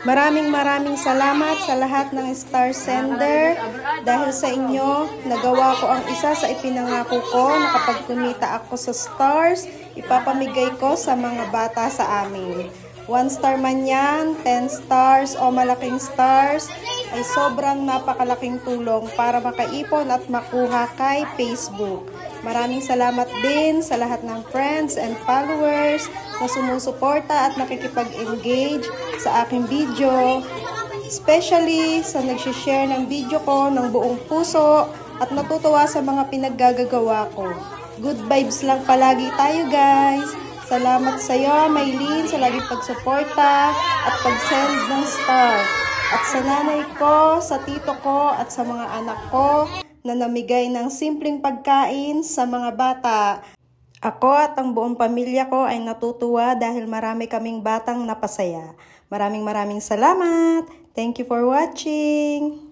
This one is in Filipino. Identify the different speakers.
Speaker 1: Maraming salamat sa lahat ng star sender. Dahil sa inyo, nagawa ko ang isa sa ipinangako ko na kapag kumita ako sa stars, ipapamigay ko sa mga bata sa amin. 1 star man yan, 10 stars o malaking stars, ay sobrang napakalaking tulong para makaipon at makuha kay Facebook. Maraming salamat din sa lahat ng friends and followers na sumusuporta at nakikipag-engage sa aking video. Especially sa nagsishare ng video ko ng buong puso at natutuwa sa mga pinaggagawa ko. Good vibes lang palagi tayo, guys. Salamat sa iyo, Maylene, sa laging pagsuporta at pag-send ng star. At sa nanay ko, sa tito ko at sa mga anak ko na namigay ng simpleng pagkain sa mga bata. Ako at ang buong pamilya ko ay natutuwa dahil marami kaming batang napasaya. Maraming salamat. Thank you for watching.